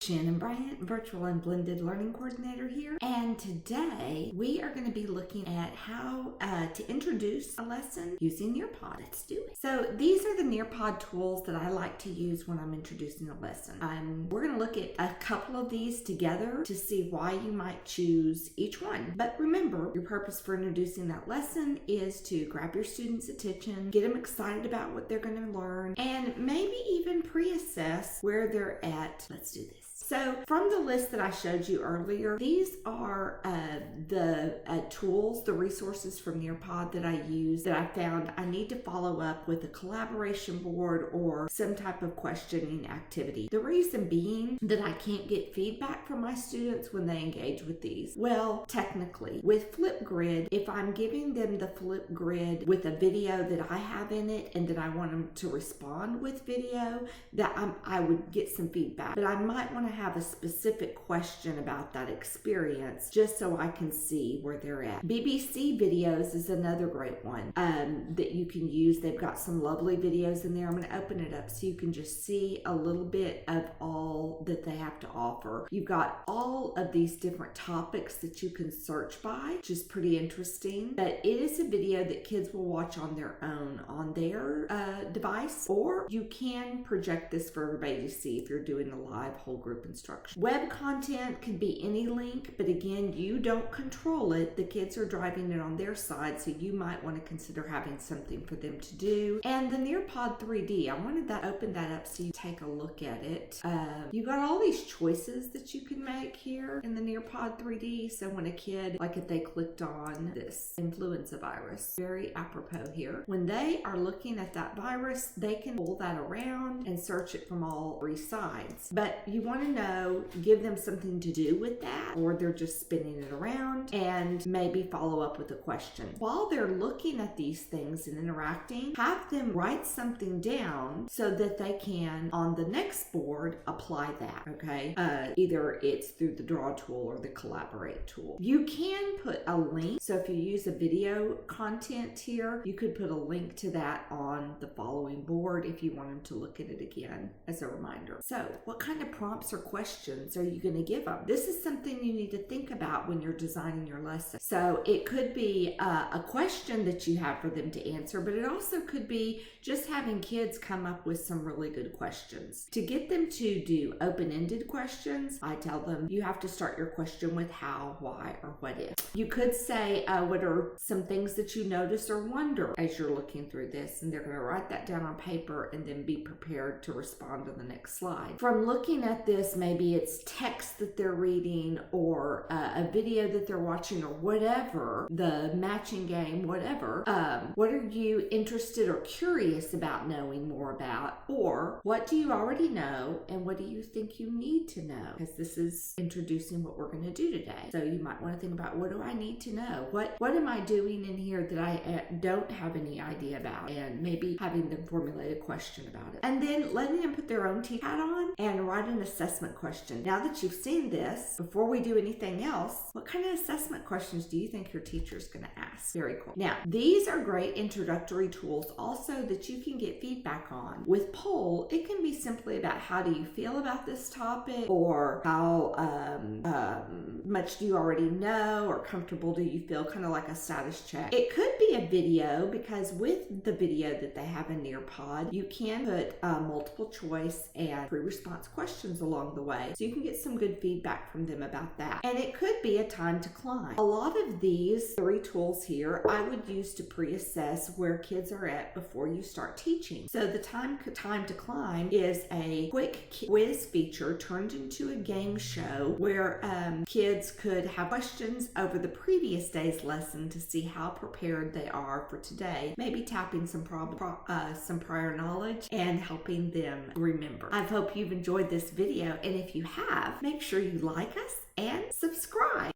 Shannon Bryant, Virtual and Blended Learning Coordinator here, and today we are going to be looking at how to introduce a lesson using Nearpod. Let's do it. So these are the Nearpod tools that I like to use when I'm introducing a lesson. We're going to look at a couple of these together to see why you might choose each one. But remember, your purpose for introducing that lesson is to grab your students' attention, get them excited about what they're going to learn, and maybe even pre-assess where they're at. Let's do this. So from the list that I showed you earlier, these are the tools, the resources from Nearpod that I use that I found I need to follow up with a collaboration board or some type of questioning activity. The reason being that I can't get feedback from my students when they engage with these. Well, technically, with Flipgrid, if I'm giving them the Flipgrid with a video that I have in it and that I want them to respond with video, that I would get some feedback. But I might want to have a specific question about that experience just so I can see where they're at. BBC videos is another great one that you can use. They've got some lovely videos in there. I'm going to open it up so you can just see a little bit of all that they have to offer. You've got all of these different topics that you can search by, which is pretty interesting. But it is a video that kids will watch on their own on their device, or you can project this for everybody to see if you're doing a live whole group instruction. Web content can be any link, but again, you don't control it. The kids are driving it on their side, so you might want to consider having something for them to do. And the Nearpod 3D, I wanted to open that up so you take a look at it. You got all these choices that you can make here in the Nearpod 3D. So when a kid, like if they clicked on this influenza virus, very apropos here, when they are looking at that virus, they can pull that around and search it from all three sides. But you want to know, give them something to do with that, or they're just spinning it around, and maybe follow up with a question. While they're looking at these things and interacting, have them write something down so that they can, on the next board, apply that, okay? Either it's through the draw tool or the collaborate tool. You can put a link, so if you use a video content here, you could put a link to that on the following board if you want them to look at it again as a reminder. So what kind of prompts or questions are you going to give them? This is something you need to think about when you're designing your lesson. So it could be a question that you have for them to answer, but it also could be just having kids come up with some really good questions. To get them to do open-ended questions, I tell them you have to start your question with how, why, or what if. You could say, what are some things that you notice or wonder as you're looking through this? And they're going to write that down on paper and then be prepared to respond to the next slide. From looking at this, maybe it's text that they're reading or a video that they're watching or whatever, the matching game, whatever. What are you interested or curious about knowing more about? Or what do you already know and what do you think you need to know? Because this is introducing what we're going to do today. So you might want to think about, what do I need to know? What am I doing in here that I don't have any idea about? And maybe having them formulate a question about it. And then letting them put their own teacher hat on and write an assessment question. Now that you've seen this, before we do anything else, what kind of assessment questions do you think your teacher is going to ask? Very cool. Now, these are great introductory tools also that you can get feedback on. With poll, it can be simply about how do you feel about this topic, or how much do you already know, or comfortable do you feel, kind of like a status check. It could be a video, because with the video that they have in Nearpod, you can put multiple choice and pre-response questions along the way, so you can get some good feedback from them about that. And it could be a time to climb. A lot of these three tools here I would use to pre-assess where kids are at before you start teaching. So the time to climb is a quick quiz feature turned into a game show where kids could have questions over the previous day's lesson to see how prepared they are for today, maybe tapping some prior knowledge and helping them remember. I hope you've enjoyed this video, and if you have, make sure you like us and subscribe.